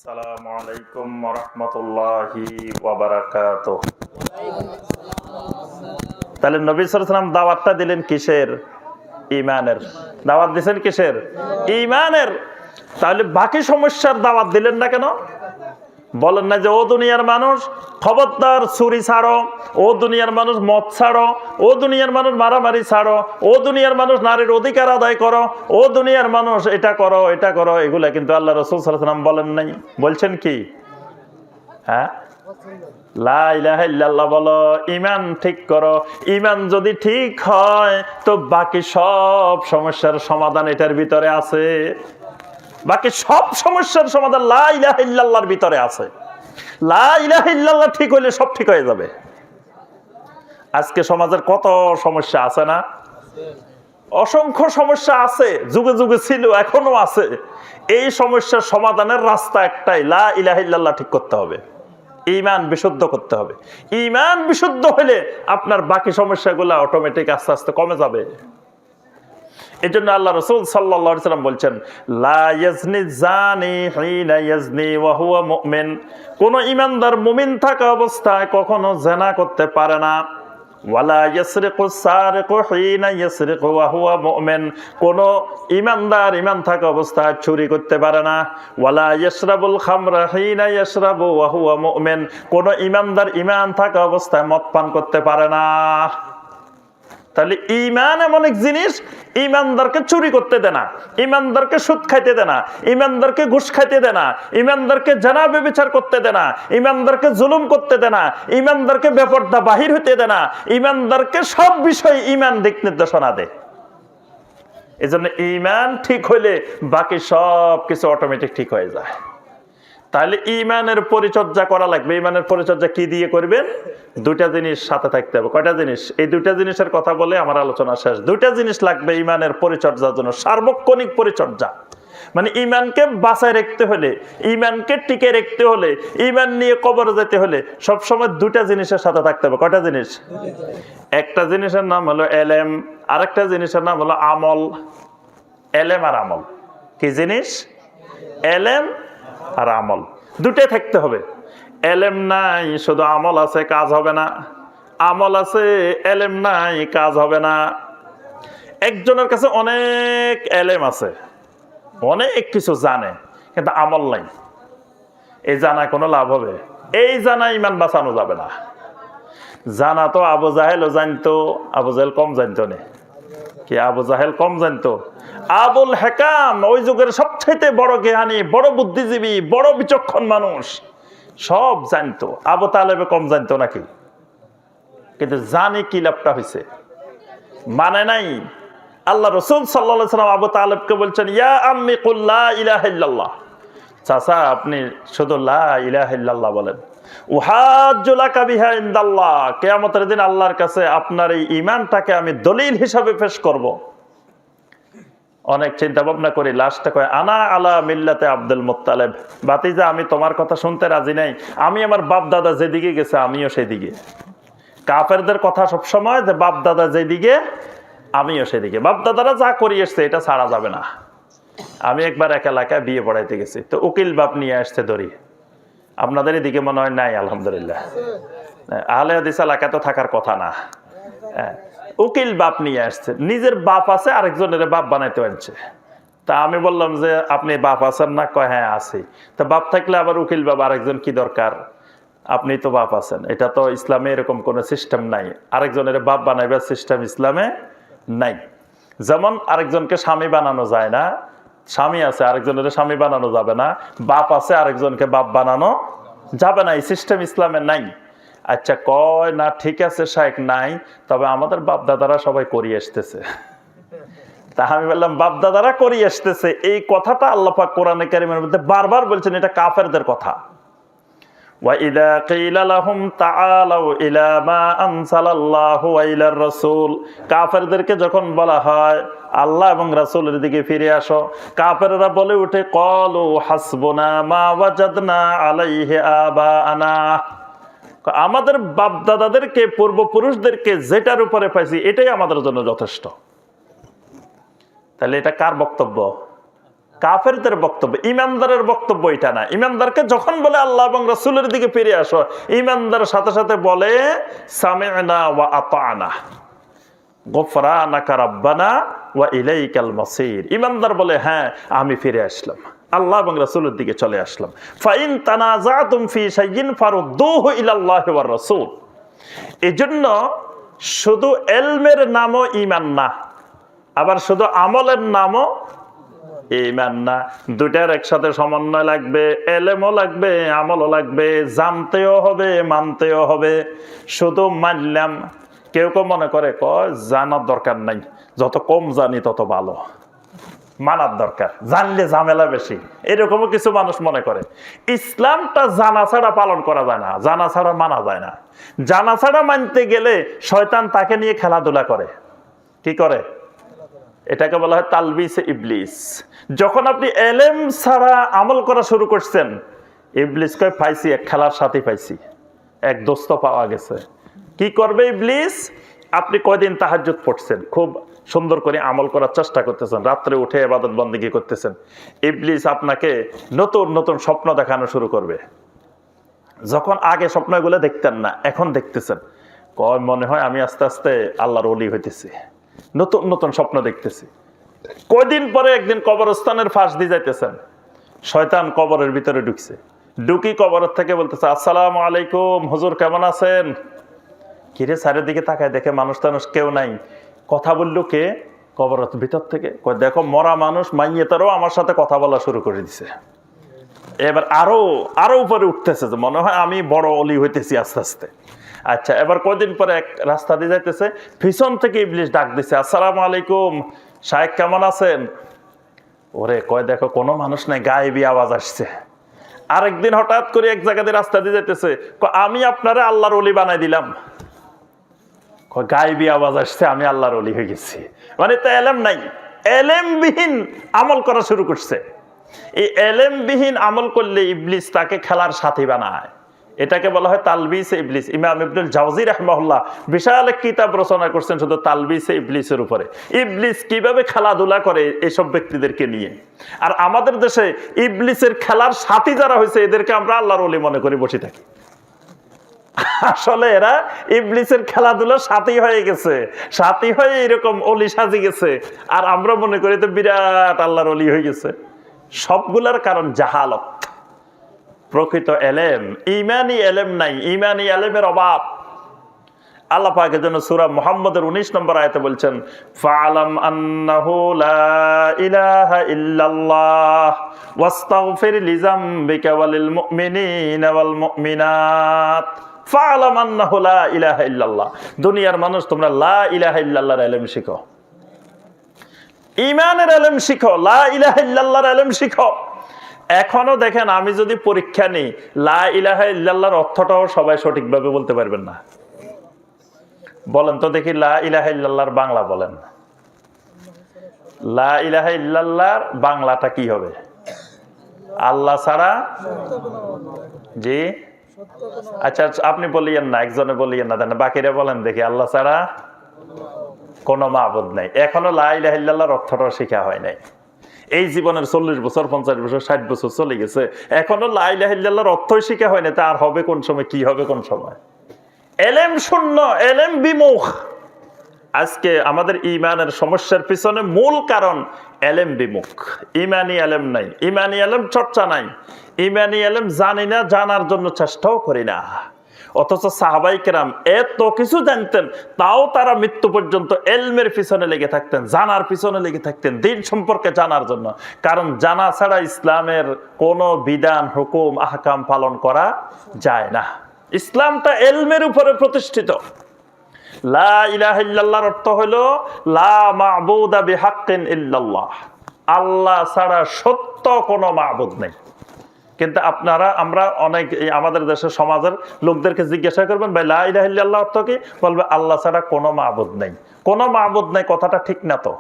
আসসালামু আলাইকুম ওয়া রাহমাতুল্লাহি ওয়া বারাকাতুহু। তাহলে নবী সাল্লাল্লাহু আলাইহি ওয়াসাল্লাম দাওয়াতটা দিলেন কিসের? ঈমানের। দাওয়াত দিবেন কিসের? ঈমানের। তাহলে বাকি সমস্যার দাওয়াত দিলেন না কেন? বলেন না যে ও দুনিয়ার মানুষ খবরদার চুরি ছাড়ো, ও দুনিয়ার মানুষ মদ ছাড়ো, ও দুনিয়ার মানুষ মারামারি ছাড়ো, ও দুনিয়ার মানুষ নারীর অধিকার আদায় করো, ও দুনিয়ার মানুষ এটা করো এটা করো। এগুলা কিন্তু আল্লাহ রাসূল সাল্লাল্লাহু আলাইহি ওয়াসাল্লাম বলেন নাই। বলছেন কি? হ্যাঁ, লা ইলাহা ইল্লাল্লাহ বলো, ঈমান ঠিক করো। ঈমান যদি ঠিক হয় তো বাকি সব সমস্যার সমাধান এটার ভিতরে আছে। বাকি সব সমস্যার সমাধান লা ইলাহা ইল্লাল্লাহর ভিতরে আছে। লা ইলাহা ইল্লাল্লাহ ঠিক হইলে সব ঠিক হয়ে যাবে। আজকে সমাজের কত সমস্যা আছে না? অসংখ্য সমস্যা আছে, যুগে যুগে ছিল, এখনো আছে। এই সমস্যার সমাধানের রাস্তা একটাই, লা ইলাহা ইল্লাল্লাহ ঠিক করতে হবে, ঈমান বিশুদ্ধ করতে হবে। ঈমান বিশুদ্ধ হলে আপনার বাকি সমস্যাগুলো অটোমেটিক আস্তে আস্তে কমে যাবে। এই জন্য আল্লাহ রাসূল সাল্লাল্লাহু আলাইহি ওয়াসাল্লাম বলছেন, লা ইয়াজনি জানি হিনা ইয়াজনি ওয়া হুয়া মুমিন। কোন ঈমানদার মুমিন থাকা অবস্থায় কখনো জিনা করতে পারে না। ওয়ালা ইয়াসরিকু সারিকু হিনা ইয়াসরিকু ওয়া হুয়া মুমিন। কোন ঈমানদার ঈমান থাকা অবস্থায় চুরি করতে পারে না। ওয়ালা ইয়াশরাবুল খামরা হিনা ইয়াশরাবু ওয়া হুয়া মুমিন। কোন ঈমানদার ঈমান থাকা অবস্থায় মদ পান করতে পারে না। তাহলে ঈমান এমন এক জিনিস, ঈমানদারকে চুরি করতে দেয় না, ঈমানদারকে সুদ খাইতে দেয় না, ঈমানদারকে ঘুষ খাইতে দেয় না, ঈমানদারকে জানা ব্যভিচার করতে দেয় না, ঈমানদারকে জুলুম করতে দেয় না, ঈমানদারকে বেপরদা বাহির হইতে দেয় না, ঈমানদারকে সব বিষয়ে ঈমান দিক নির্দেশনা দেয়। এই জন্য ঈমান ঠিক হইলে বাকি সব কিছু অটোমেটিক ঠিক হয়ে যায়। তাহলে ঈমানের পরিচর্যা করা লাগবে। ঈমানের পরিচর্যা কি দিয়ে করবেন? দুইটা জিনিস সাথে থাকতে হবে। কয়টা জিনিস? এই দুইটা জিনিসের কথা বলে আমার আলোচনা শেষ। দুইটা জিনিস লাগবে ঈমানের পরিচর্যার জন্য, সার্বক্ষণিক পরিচর্যা। মানে ঈমানকে বাঁচায় রাখতে হলে, ঈমানকে টিকে রাখতে হলে, ঈমান নিয়ে কবরে যেতে হলে সবসময় দুইটা জিনিসের সাথে থাকতে হবে। কয়টা জিনিস? একটা জিনিসের নাম হলো এলেম, আরেকটা জিনিসের নাম হলো আমল। এলেম আর আমল কি জিনিস? এলেম আর আমল দুটাই থাকতে হবে। এলেম নাই শুধু আমল আছে, কাজ হবে না। আমল আছে এলেম নাই, কাজ হবে না। একজনের কাছে অনেক এলেম আছে, অনেক কিছু জানে, কিন্তু আমল নাই। এই জানায় কোনো লাভ হবে? এই জানা ইমান বাঁচানো যাবে না। জানা তো আবু জাহেলও জানতো, আবু জাহেল কম জানতো না কি? আবু জাহেল কম জানতো? আবুল হেকাম ওই যুগের সবচেয়ে বড় জ্ঞানী, বড় বুদ্ধিজীবী, বড় বিচক্ষণ মানুষ, সব জানতো। আবু তালেবে কম জানতো নাকি? কিন্তু জানি কি লাভটা হয়েছে? মানে নাই। আল্লাহ রাসূল সাল্লাল্লাহু আলাইহি ওয়াসাল্লাম আবু তালেবকে বলছেন, ইয়া আম্মি কুল লা ইলাহা ইল্লাল্লাহ। চাচা আপনি শুধু লা ইলাহা ইল্লাল্লাহ বলেন, উহাজ্জু লাকা বিহা ইনদাল্লাহ। কিয়ামতের দিন আল্লাহর কাছে আপনার এই ঈমানটাকে আমি দলিল হিসাবে পেশ করব। অনেক চিন্তা ভাবনা করি, লাস্টে কয় আনা আলা মিল্লাতে আব্দুল মুত্তালিব। ভাতিজা আমি তোমার কথা শুনতে রাজি নাই, আমি আমার বাপ দাদা যেদিকে গেছে আমিও সেদিকে। কাফেরদের কথা সবসময় যে বাপ দাদা যেদিকে আমিও সেদিকে। বাপ দাদারা যা করি এসছে এটা ছাড়া যাবে না। আমি একবার এক এলাকায় বিয়ে পড়াইতে গেছি, তো উকিল বাপ নিয়ে আসছে ধরি। আপনাদের এদিকে মনে হয় নাই? আলহামদুলিল্লাহ, আহলে হাদিস এলাকায় তো থাকার কথা না। উকিল বাপ নিয়ে আসছে, নিজের বাপ আছে, আরেকজনের বাপ বানাইতে আনছে। তা আমি বললাম যে আপনি বাপ আছেন না? কয় হ্যাঁ আছি। তা বাপ থাকলে আবার উকিল বাপ আরেকজন কি দরকার? আপনি তো বাপ আছেন, এটা তো ইসলামে এরকম কোনো সিস্টেম নাই। আরেকজনের বাপ বানাইবার সিস্টেম ইসলামে নাই। যেমন আরেকজনকে স্বামী বানানো যায় না, স্বামী আছে আরেকজনের স্বামী বানানো যাবে না, বাপ আছে আরেকজনকে বাপ বানানো যাবে না, এই সিস্টেম ইসলামে নাই। আচ্ছা কয় না ঠিক আছে শাইখ নাই, তবে আমাদের বাপ দাদারা সবাই করিয়ে আসতেছে। তা আমি বললাম বাপ দাদারা করিয়ে আসতেছে, এই কথাটা আল্লাহ পাক কোরআনে কারীমের মধ্যে বারবার বলছেন, এটা কাফেরদের কথা। ওয়া ইযা কিলা লাহুম তাআলাউ ইলা মা আনসালাল্লাহু ওয়া ইলার রাসূল। কাফেরদেরকে যখন বলা হয় আল্লাহ এবং রাসূলের দিকে ফিরে আসো, কাফেররা বলে ওঠে ক্বালু হাসবুনা মা ওয়াজাদনা আলাইহি আবাআনা। আমাদের বাপ দাদাদেরকে, পূর্বপুরুষদেরকে যেটার উপরে পাইছি এটাই আমাদের জন্য যথেষ্ট। তাহলে এটা কার বক্তব্য? কাফেরদের বক্তব্য। ইমানদারের বক্তব্য এটা না। ইমানদারকে যখন বলে আল্লাহ এবং রাসূলের দিকে ফিরে আসো, ইমানদারের সাথে সাথে বলে সামি'না ওয়া আতা'না গফরানাকা রাব্বানা ওয়া ইলাইকাল মাসির। ইমানদার বলে হ্যাঁ আমি ফিরে আসলাম, আল্লাহ এবং রাসূলের দিকে চলে আসলাম। ফাইন তানাযাতুম ফি শাইইন ফারুদ্দুহু ইলাল্লাহি ওয়ার রাসূল। এজন্য শুধু ইলমের নামও ঈমান না, আবার শুধু আমলের নামও ঈমান না। দুটার একসাথে সমন্বয় লাগবে, ইলমও লাগবে, আমলও লাগবে, জানতেও হবে, মানতেও হবে। শুধু মানলাম, কেউ কেউ মনে করে কয় জানার দরকার নাই, যত কম জানি তত ভালো, মানার দরকার, জানলে ঝামেলা বেশি, এরকমও কিছু মানুষ মনে করে। ইসলামটা জানা ছাড়া পালন করা যায় না, জানা ছাড়া মানা যায় না। জানা ছাড়া মানতে গেলে শয়তান তাকে নিয়ে খেলাধুলা করে। কি করে? এটাকে বলা হয় তালবিসে ইবলিস। যখন আপনি এলেম ছাড়া আমল করা শুরু করছেন, ইবলিস কয় পাইছি, এক খেলার সাথে পাইছি, এক দোস্ত পাওয়া গেছে। কি করবে ইবলিস? আপনি কয়দিন তাহাজ্জুদ পড়ছেন, খুব সুন্দর করে আমল করার চেষ্টা করতেছেন, রাত্রে উঠে ইবাদত বন্দেগী করতেছেন, ইবলিস আপনাকে নতুন নতুন স্বপ্ন দেখানো শুরু করবে। যখন আগে স্বপ্নগুলো দেখতেন না, এখন দেখতেছেন, কয় মনে হয় আমি আস্তে আস্তে আল্লাহর ওলি হইতেছি, নতুন নতুন স্বপ্ন দেখতেছি। কয়দিন পরে একদিন কবরস্থানের ফাঁস দিয়ে যাইতেছেন, শয়তান কবরের ভিতরে ঢুকছে, ঢুকি কবরের থেকে বলতেছে আসসালামু আলাইকুম হুজুর, কেমন আছেন? কিরে চারিদিকে তাকায় দেখে মানুষ টানুষ কেউ নাই। কথা বললো কে? কবরের ভিতর থেকে। কয় দেখো মরা মানুষ মাইয়েতারও আমার সাথে কথা বলা শুরু করে দিছে। এবার আরো আরো উপরে উঠতেছে, যে মনে হয় আমি বড় অলি হইতেছি আস্তে আস্তে। আচ্ছা, এবার কয়দিন পরে এক রাস্তা দিয়ে যাইতেছে, পিছন থেকে ইবলিস ডাক দিছে আসসালামু আলাইকুম শায়েখ, কেমন আছেন? ওরে কয় দেখো কোনো মানুষ নাই, গায়েবী আওয়াজ আসছে। আরেকদিন হঠাৎ করে এক জায়গা দিয়ে রাস্তা দিয়ে যাইতেছে, আমি আপনারে আল্লাহর ওলি বানাই দিলাম। গায়েবী আওয়াজ আসছে, আমি আল্লাহর ওলি হয়ে গেছি। মানে তো এলেম নাই, এলেমবিহীন আমল করা শুরু করছে। এই এলেমবিহীন আমল করলে ইবলিস তাকে খেলার সাথী বানায়। এটাকে বলা হয় তালবিসে ইবলিস। ইমাম ইবনুল জাওজি রাহিমাহুল্লাহ বিশাল এক কিতাব রচনা করছেন শুধু তালবিসে ইবলিসের উপরে। ইবলিস কিভাবে খেলাধুলা করে এসব ব্যক্তিদেরকে নিয়ে। আর আমাদের দেশে ইবলিসের খেলার সাথী যারা হয়েছে, এদেরকে আমরা আল্লাহর ওলি মনে করে বসে থাকি। আসলে এরা ইবলিসের খেলাধুলার সাথী হয়ে গেছে, সাথী হয়ে এরকম অলি সাজি গেছে, আর আমরা মনে করি তো বিরাট আল্লাহর ওলি হয়ে গেছে। সবগুলার কারণ জাহালত। প্রকৃত এলেম, ইমানি এলেম নাই, ইমানি এলেমের অভাব। আল্লাহ পাকের জন্য সূরা মুহাম্মদের 19 নম্বর আয়াতে বলছেন ফাআলাম আন্নাহু লা ইলাহা ইল্লাল্লাহ ওয়াস্তাগফির লিযামবিকা ওয়ালিল মুমিনিনা ওয়াল মুমিনাত। ফাআলাম আন্নাহু লা ইলাহা ইল্লাল্লাহ। দুনিয়ার মানুষ, তোমরা লা ইলাহা ইল্লাল্লাহর ইলম শিখো, ঈমানের ইলম শিখো, লা ইলাহা ইল্লাল্লাহর ইলম শিখো। এখনো দেখেন, আমি যদি পরীক্ষা নিই, লা ইলাহা ইল্লাল্লাহর অর্থটাও সবাই সঠিকভাবে বলতে পারবেন না। বলেন তো দেখি, লা ইলাহা ইল্লাল্লাহর বাংলা বলেন। লা ইলাহা ইল্লাল্লাহর বাংলাটা কি হবে? আল্লাহ ছাড়া, জি আচ্ছা আপনি বলিয়েন না, একজনে বলিয়েন না, বাকিরা বলেন দেখি। আল্লাহ ছাড়া কোনো মাবুদ নাই। এখনো লা ইলাহা ইল্লাল্লাহর অর্থটাও শেখা হয় নাই। এই জীবনের 40 বছর 50 বছর 60 বছর চলে গেছে, এখনো লা ইলাহা ইল্লাল্লাহর অর্থই শেখা হয় না। তা আর হবে কোন সময়, কি হবে কোন সময়? এলেম শূন্য, এলেম বিমুখ। আজকে আমাদের ইমানের সমস্যার পিছনে মূল কারণ এলেম বিমুখ। ইমানি এলেম নাই, ইমানি এলেম চর্চা নাই, ইমানি এলেম জানি না, জানার জন্য চেষ্টাও করি না। অথচ সাহাবাই কেরাম এত কিছু জানতেন, তাও তারা মৃত্যু পর্যন্ত এলমের পিছনে লেগে থাকতেন, জানার পিছনে লেগে থাকতেন, দিন সম্পর্কে জানার জন্য। কারণ জানা ছাড়া ইসলামের কোনো বিধান, হুকুম, আহকাম পালন করা যায় না। ইসলামটা এলমের উপরে প্রতিষ্ঠিত। লা ইলাহা ইল্লাল্লাহর অর্থ হলো লা মা'বুদা বিহাক্কিন ইল্লাল্লাহ। আল্লাহ ছাড়া সত্য কোনো মা'বুদ নেই। কিন্তু আমরা অনেক আমাদের দেশের সমাজের লোকদেরকে জিজ্ঞাসা করবেন, ভাই লা ইলাহা ইল্লাল্লাহ অর্থ কি? বলবে আল্লাহ ছাড়া কোনো মা'বুদ নেই। কোনো মা'বুদ নেই কথাটা ঠিক না তো।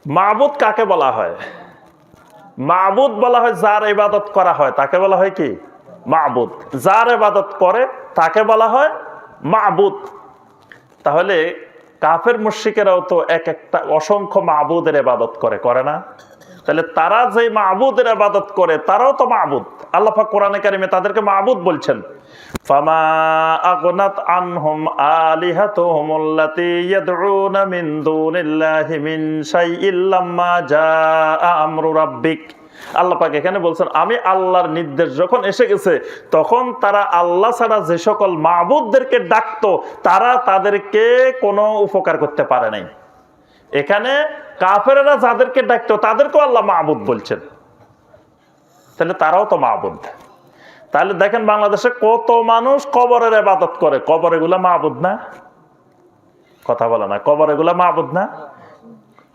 মা'বুদ কাকে বলা হয়? মা'বুদ বলা হয় যার ইবাদত করা হয়, তাকে বলা হয় কি? মা'বুদ। যার ইবাদত করে তাকে বলা হয় মা'বুদ। তাহলে কাফের মুশরিকেরাও তো এক একটা অসংখ্য মা'বুদের ইবাদত করে না? তাহলে তারা যে মাবুদের ইবাদত করে তারাও তো মাবুদ। আল্লাহ পাক কোরআনে কারিমে তাদেরকে মাবুদ বলছেন। ফামা আগনাত আনহুম আলিহাতুহুম আল্লাতী ইয়াদউনা মিন দুনিল্লাহি মিন শাইইন লাম্মা জাআ আমরু রাব্বিক। আল্লাহ পাক এখানে বলছেন আমি আল্লাহর নির্দেশ যখন এসে গেছে তখন তারা আল্লাহ ছাড়া যে সকল মাবুদদেরকে ডাকতো তারা তাদেরকে কোনো উপকার করতে পারে নাই। এখানে কাফেরেরা যাদেরকে ডাকতো তাদেরকেও আল্লাহ মাবুদ বলছেন, তাহলে তারাও তো মাবুদ। তাহলে দেখেন বাংলাদেশে কত মানুষ কবরের ইবাদত করে, কবর এগুলা মাবুদ না? কথা বলে না, কবর এগুলা মাবুদ না?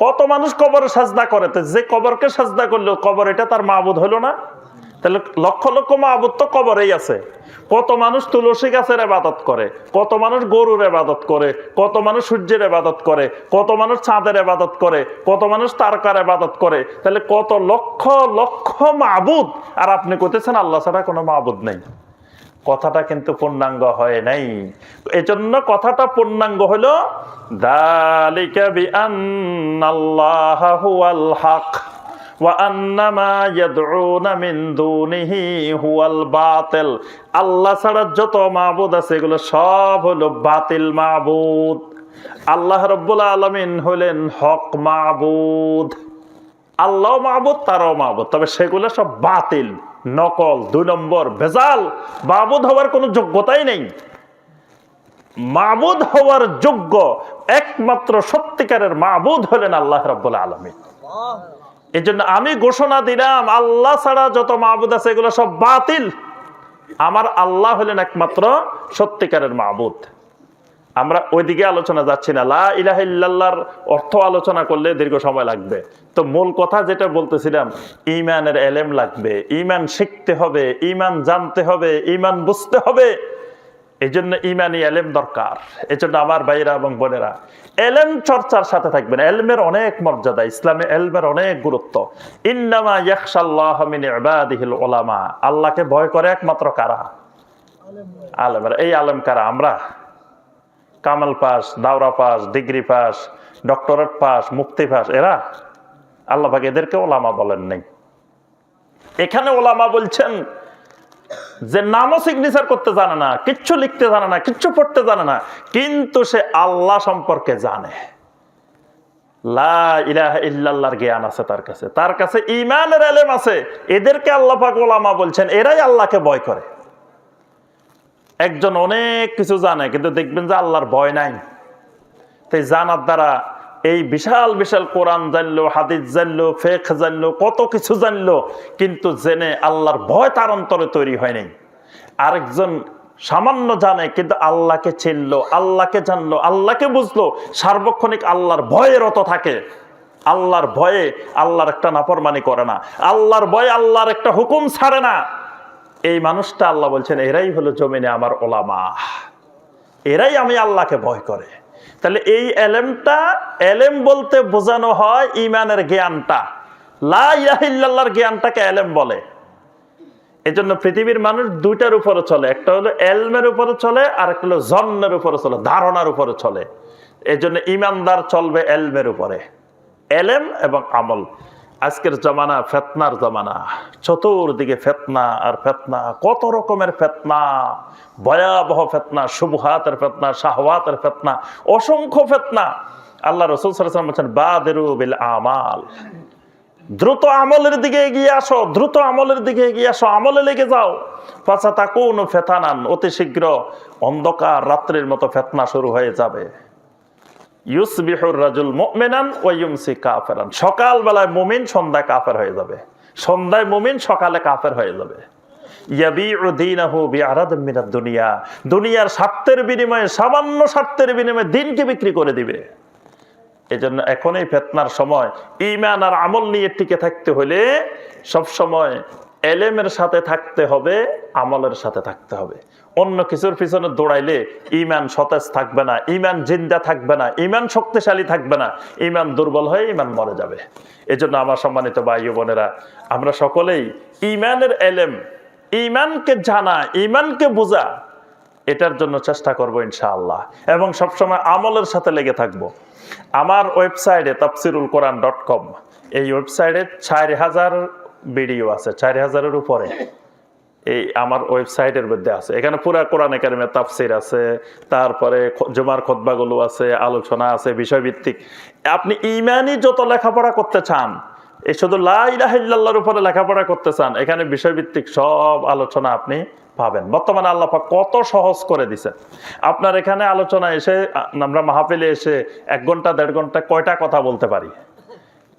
কত মানুষ কবরে সাজদা করে, যে কবরকে সাজদা করলো কবর এটা তার মাবুদ হলো না? তাহলে লক্ষ লক্ষ মাবুদ তো কবরেই আছে। কত মানুষ তুলসী গাছের ইবাদত করে, কত মানুষ গরুর ইবাদত করে, কত মানুষ সূর্যের ইবাদত করে, কত মানুষ চাঁদের ইবাদত করে, কত মানুষ তারকার ইবাদত করে। তাহলে কত লক্ষ লক্ষ মাবুদ, আর আপনি কইতেছেন আল্লাহ ছাড়া কোনো মাবুদ নেই। কথাটা কিন্তু পূর্ণাঙ্গ হয় নাই। এজন্য কথাটা পূর্ণাঙ্গ হলো যালিকা বিআন্নাল্লাহা হুয়াল হক ওয়া আন্নামা ইয়াদউনা মিন দুনিহি হুয়াল বাতিল। আল্লাহ ছাড়া যত মাবুদ আছে এগুলো সব হলো বাতিল মাবুদ। আল্লাহ রাব্বুল আলামিন হলেন হক মাবুদ। আল্লাহ মাবুদ, তারাও মাবুদ, তবে সেগুলো সব বাতিল, নকল, 2 নম্বর, ভেজাল। মাবুদ হওয়ার কোনো যোগ্যতাই নেই। মাবুদ হওয়ার যোগ্য একমাত্র সত্যিকারের মাবুদ হলেন আল্লাহ রাব্বুল আলামিন। এই জন্য আমি ঘোষণা দিলাম আল্লাহ ছাড়া যত মাবুদ আছে এগুলো সব বাতিল। আমার আল্লাহ হলেন একমাত্র সত্যিকারের মাবুদ। আমরা ওইদিকে আলোচনা যাচ্ছি না। লা ইলাহা ইল্লাল্লাহর অর্থ আলোচনা করলে দীর্ঘ সময় লাগবে। তো মূল কথা যেটা বলতেছিলাম, ঈমানের এলেম লাগবে, ঈমান শিখতে হবে, ঈমান জানতে হবে, ঈমান বুঝতে হবে। এই জন্য ঈমানি এলেম দরকার। এই জন্য আমার ভাইরা এবং বোনেরা এলেম চর্চার সাথে থাকবেন। এলমের অনেক মর্যাদা, ইসলামে এলমের অনেক গুরুত্ব। ইন্নামা ইয়াখশাল্লাহ মিন ইবাদিহিল উলামা। আল্লাহকে ভয় করে একমাত্র কারা? আলেমরা। এই আলেম কারা? আমরা। কামাল পাস, দাওরা pass, degree pass, doctorate pass, মুফতি পাস, এরা? আল্লাহ পাক এদেরকে ওলামা বলেন নাই। এখানে ওলামা বলছেন যে নামও সিগনেচার করতে জানে না, কিচ্ছু লিখতে জানে না, কিচ্ছু পড়তে জানে না, কিন্তু সে আল্লাহ সম্পর্কে জানে। লা ইলাহা ইল্লাল্লাহর জ্ঞান আছে তার কাছে ঈমানের ইলম আছে। এদেরকে আল্লাহ পাক ওলামা বলছেন। এরাই আল্লাহকে ভয় করে। একজন অনেক কিছু জানে কিন্তু দেখবেন যে আল্লাহর ভয় নাই। তাই জানার দ্বারা এই বিশাল বিশাল কোরআন জানলো, হাদিস জানলো, ফিকহ জানলো, কত কিছু জানলো, কিন্তু জেনে আল্লাহর ভয় তার অন্তরে তৈরি হয় নাই। আরেকজন সামান্য জানে কিন্তু আল্লাহকে চিনলো, আল্লাহকে জানলো, আল্লাহকে বুঝলো, সার্বক্ষণিক আল্লাহর ভয়ে রত থাকে। আল্লাহর ভয়ে আল্লাহর একটা নাফরমানি করে না, আল্লাহর ভয়ে আল্লাহর একটা হুকুম ছাড়ে না। এই মানুষটা আল্লাহ বলছেন এরাই হলো জমিনে আমার ওলামা, এরাই আমি আল্লাহকে ভয় করে। তাহলে এই এলেমটা, এলেম বলতে বোঝানো হয় ঈমানের জ্ঞানটা, লা ইলাহা ইল্লাল্লাহর জ্ঞানটাকে এলেম বলে। এজন্য পৃথিবীর মানুষ 2টার উপরে চলে, একটা হলো এলমের উপরে চলে, আর একটা হলো জন্নের উপরে চলে, ধারণার উপরে চলে। এজন্য ঈমানদার চলবে এলমের উপরে, এলেম এবং আমল। আজকের জমানা ফেতনার জমানা, চতুর্দিকে ফেতনা আর ফেতনা, কত রকমের ফেতনা, ভয়াবহ ফেতনা, শুবহাতের ফেতনা, শাহওয়াতের ফেতনা, অসংখ্য ফেতনা। আল্লাহ রাসূল সাল্লাল্লাহু আলাইহি ওয়াসাল্লাম বলেন বাদিরু বিল আমাল, দ্রুত আমলের দিকে এগিয়ে আসো, দ্রুত আমলের দিকে এগিয়ে আসো, আমলে লেগে যাও। ফাসাতাকুনু ফিতানান, অতি শীঘ্র অন্ধকার রাত্রির মতো ফেতনা শুরু হয়ে যাবে। ইউসবিহুর রাজুল মুমিনান ওয়া ইউমসি কাফিরান, সকাল বেলায় মুমিন, সন্ধ্যায় কাফের হয়ে যাবে, সন্ধ্যায় মুমিন, সকালে কাফের হয়ে যাবে। ইয়াবিউ দীনাহু বিআরাদিন মিনাদ দুনিয়া, দুনিয়ার স্বার্থের বিনিময়ে, সামান্য স্বার্থের বিনিময়ে দিনকে বিক্রি করে দিবে। এজন্য এখন এই ফিতনার সময় ঈমান আর আমল নিয়ে টিকে থাকতে হলে সব সময় এলেমের সাথে থাকতে হবে, আমলের সাথে থাকতে হবে। অন্য কিছুর পিছনে দৌড়াইলে ঈমান সতেজ থাকবে না, ঈমান জিন্দা থাকবে না, ঈমান শক্তিশালী থাকবে না, ঈমান দুর্বল হয়ে ঈমান মরে যাবে। এজন্য আমার সম্মানিত ভাই ও বোনেরা, আমরা সকলেই ঈমানের এলেম, ঈমানকে জানা, ঈমানকে বোঝা, এটার জন্য চেষ্টা করব ইনশাআল্লাহ, এবং সবসময় আমলের সাথে লেগে থাকবো। আমার ওয়েবসাইটে tafsirulquran.com, এই ওয়েবসাইটে 4000 ভিডিও আছে, 4000-এর উপরে এই আমার ওয়েবসাইটের মধ্যে আছে। এখানে পুরা কোরআনে কারিমের তাফসির আছে, তারপরে জুমার খুতবাগুলো আছে, আলোচনা আছে বিষয়ভিত্তিক। আপনি ইমানি যত লেখাপড়া করতে চান, এই শুধু লা ইলাহা ইল্লাল্লাহর উপরে লেখাপড়া করতে চান, এখানে বিষয়ভিত্তিক সব আলোচনা আপনি পাবেন। বর্তমানে আল্লাহ পাক কত সহজ করে দিছে। আপনার এখানে আলোচনা এসে, আমরা মাহফিলে এসে 1 ঘন্টা 1.5 ঘন্টা কয়টা কথা বলতে পারি,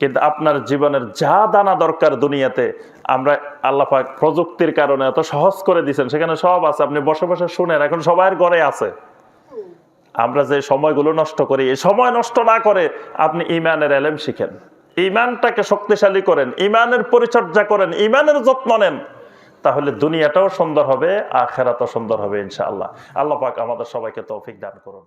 কিন্তু আপনার জীবনের যা দানা দরকার দুনিয়াতে আমরা আল্লাহ পাক প্রযুক্তির কারণে এত সহজ করে দিয়েছেন, সেখানে সব আছে। আপনি বসে বসে শুনেন, এখন সবার ঘরে আছে। আমরা যে সময়গুলো নষ্ট করি, এই সময় নষ্ট না করে আপনি ইমানের ইলম শিখেন, ইমানটাকে শক্তিশালী করেন, ইমানের পরিচর্যা করেন, ইমানের যত্ন নেন, তাহলে দুনিয়াটাও সুন্দর হবে, আখিরাতও সুন্দর হবে ইনশাআল্লাহ। আল্লাহ পাক আমাদের সবাইকে তৌফিক দান করুন।